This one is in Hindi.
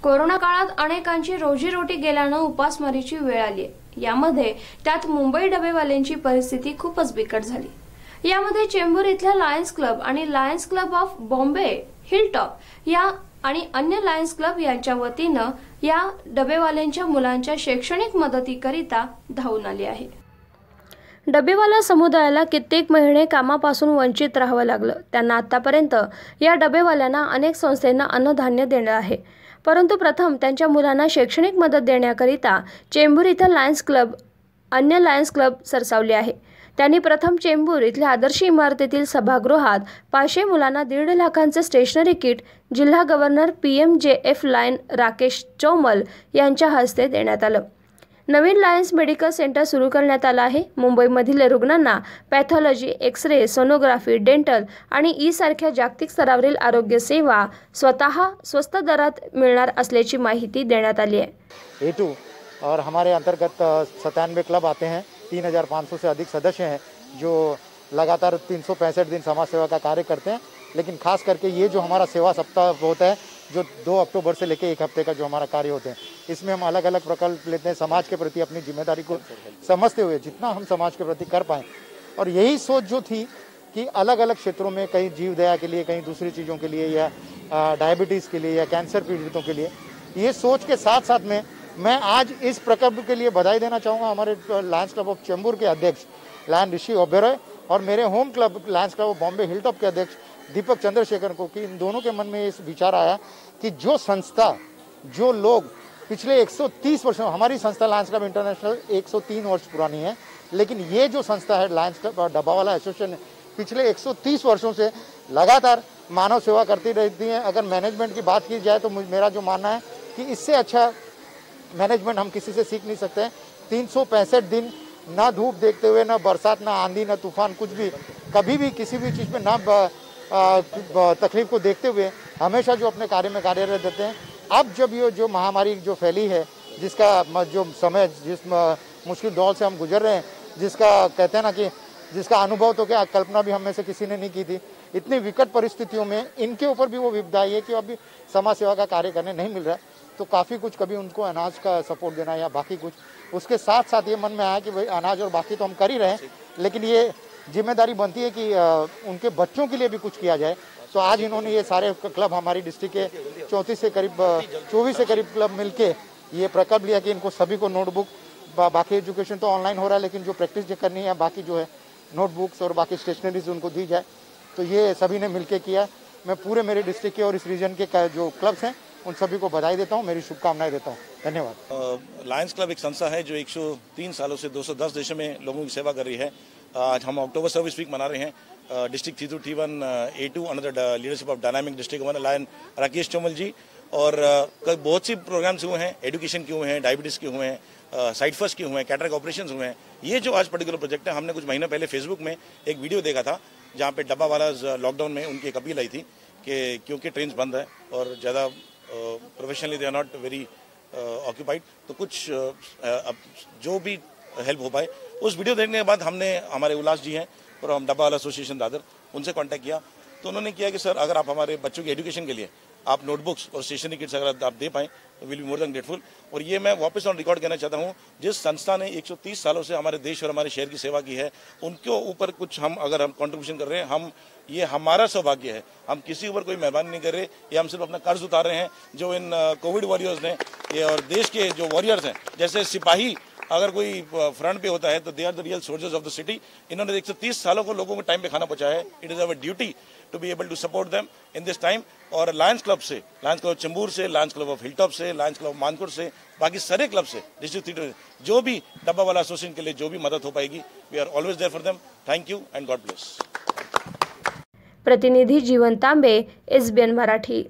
कोरोना काळात अनेकांची रोजीरोटी गेल्यानं उपासमारीची वेळ आली आहे। यामध्ये त्यात मुंबई डबेवाल्यांची परिस्थिती खूपच बिकट झाली। यामध्ये चेंबूर इथल्या लायन्स क्लब आणि Lions Club of Bombay Hilltop या आणि अन्य लायन्स क्लब यांच्या वतीनं या डबेवाल्यांच्या मुलांच्या शैक्षणिक मदतीकरिता धावून आली आहे। डबेवाला समुदायाला कित्येक महिने कामापासून वंचित राहावं लागलं। त्यांना आतापर्यंत या डबेवाल्यांना अनेक संस्थांना अन्नधान्य देणं आहे, परंतु प्रथम त्यांच्या मुलांना शैक्षणिक मदत देण्याकरिता चेंबूर इथं लायन्स क्लब अन्य लायन्स क्लब सरसावले आहे। त्यांनी प्रथम चेंबूर इथल्या आदर्श इमारतीतील सभागृहात 500 मुलांना 1.5 लाखांचे स्टेशनरी किट जिल्हा गव्हर्नर PMJF लायन राकेश चौमल यांच्या हस्ते देण्यात आलं। नवीन लायन्स मेडिकल सेंटर सुरू करण्यात आलं आहे। मुंबईमधील रुग्णांना पॅथॉलॉजी, एक्स-रे, सोनोग्राफी, डेंटल आणि ई सारख्या जागतिक स्तरावरील आरोग्य सेवा स्वतः स्वस्त दरात मिळणार असल्याची माहिती देण्यात आली आहे। A2 और हमारे अंतर्गत 97 क्लब आते हैं। 3500 से अधिक सदस्य हैं जो लगातार 365 दिन समाज सेवा का कार्य करते हैं। लेकिन खास करके ये जो हमारा सेवा सप्ताह होता है, जो 2 अक्टूबर से लेकर 1 हफ्ते का जो हमारा कार्य होते हैं, इसमें हम अलग अलग प्रकल्प लेते हैं, समाज के प्रति अपनी जिम्मेदारी को समझते हुए जितना हम समाज के प्रति कर पाएँ। और यही सोच जो थी कि अलग अलग क्षेत्रों में, कहीं जीव दया के लिए, कहीं दूसरी चीज़ों के लिए, या डायबिटीज़ के लिए, या कैंसर पीड़ितों के लिए, ये सोच के साथ साथ में मैं आज इस प्रकल्प के लिए बधाई देना चाहूँगा हमारे लायन्स क्लब ऑफ चेंबूर के अध्यक्ष लायन ऋषि ओबेरॉय और मेरे home club Lions Club of Bombay Hilltop के अध्यक्ष दीपक चंद्रशेखर को, कि इन दोनों के मन में इस विचार आया कि जो संस्था, जो लोग पिछले 130 वर्षों, हमारी संस्था लायन्स क्लब इंटरनेशनल 103 वर्ष पुरानी है, लेकिन ये जो संस्था है लायन्स क्लब डब्बावाला एसोसिएशन पिछले 130 वर्षों से लगातार मानव सेवा करती रहती है। अगर मैनेजमेंट की बात की जाए तो मेरा जो मानना है कि इससे अच्छा मैनेजमेंट हम किसी से सीख नहीं सकते हैं। 365 दिन ना धूप देखते हुए, ना बरसात, ना आंधी, ना तूफान, कुछ भी, कभी भी किसी भी चीज़ में ना तकलीफ को देखते हुए हमेशा जो अपने कार्य में कार्यरत रहते हैं। अब जब ये जो महामारी जो फैली है, जिसका जो समय, जिस मुश्किल दौर से हम गुजर रहे हैं, जिसका कहते हैं ना कि जिसका अनुभव तो क्या कल्पना भी हम में से किसी ने नहीं की थी, इतनी विकट परिस्थितियों में इनके ऊपर भी वो विपदा आई है कि अभी समाज सेवा का कार्य करने नहीं मिल रहा है। तो काफ़ी कुछ, कभी उनको अनाज का सपोर्ट देना या बाकी कुछ, उसके साथ साथ ये मन में आया कि भाई अनाज और बाकी तो हम कर ही रहे हैं, लेकिन ये जिम्मेदारी बनती है कि उनके बच्चों के लिए भी कुछ किया जाए। तो आज इन्होंने ये सारे क्लब, हमारी डिस्ट्रिक्ट के 24 से करीब क्लब मिलके ये प्रकल्प लिया कि इनको सभी को नोटबुक, बाकी एजुकेशन तो ऑनलाइन हो रहा है, लेकिन जो प्रैक्टिस जो करनी है, बाकी जो है नोटबुक्स और बाकी स्टेशनरीज उनको दी जाए। तो ये सभी ने मिलके किया। मैं पूरे मेरे डिस्ट्रिक्ट के और इस रीजन के जो क्लब्स हैं उन सभी को बधाई देता हूँ, मेरी शुभकामनाएं देता हूँ। धन्यवाद। लायन्स क्लब एक संस्था है जो 103 सालों से 210 देशों में लोगों की सेवा कर रही है। आज हम अक्टूबर सर्विस वीक मना रहे हैं। District T2T1 A2 under the leadership of dynamic district governor Lion Rakesh Chaumal ji. और बहुत सी प्रोग्राम्स हुए हैं, एजुकेशन के हुए हैं, डायबिटीज़ के हुए हैं, साइड फर्स्ट के हुए हैं, कैटरेक्ट ऑपरेशन हुए हैं। ये जो आज पर्टिकुलर प्रोजेक्ट है, हमने कुछ महीने पहले फेसबुक में एक वीडियो देखा था जहाँ पे डब्बा वाला लॉकडाउन में उनकी एक अपील आई थी कि क्योंकि ट्रेन बंद है और ज़्यादा professionally they are not very occupied, तो कुछ जो भी हेल्प हो पाए। उस वीडियो देखने के बाद हमने, हमारे उल्लास जी हैं और हम डब्बा वाला एसोसिएशन दादर, उनसे कांटेक्ट किया। तो उन्होंने किया कि सर अगर आप हमारे बच्चों की एजुकेशन के लिए आप नोटबुक्स और स्टेशनरी किट्स अगर आप दे पाएँ तो will be more than grateful. और ये मैं वापस ऑन रिकॉर्ड कहना चाहता हूँ, जिस संस्था ने 130 सालों से हमारे देश और हमारे शहर की सेवा की है, उनके ऊपर कुछ हम अगर हम कंट्रीब्यूशन कर रहे हैं, ये हमारा सौभाग्य है। हम किसी ऊपर कोई मेहरबानी नहीं कर रहे, ये हम सिर्फ अपना कर्ज उतार रहे हैं जो इन कोविड वॉरियर्स ने, ये और देश के जो वॉरियर्स हैं, जैसे सिपाही अगर कोई फ्रंट पे होता है तो they are the real soldiers of the city. इन्होंने 130 सालों को लोगों को टाइम पे खाना पहुंचाया है। It is our duty to be able to support them in this time. और लायन्स क्लब से, लायन्स क्लब चेंबूर से, लायन्स क्लब ऑफ हिलटॉप से, लायन्स क्लब ऑफ मानकुर से, बाकी सारे क्लब से, डिस्ट्रिक्ट जो भी डब्बा वाला एसोसिएशन के लिए जो भी मदद हो पाएगी, we are always there for them. Thank you and God bless. प्रतिनिधि जीवन तांबे, SBN मराठी।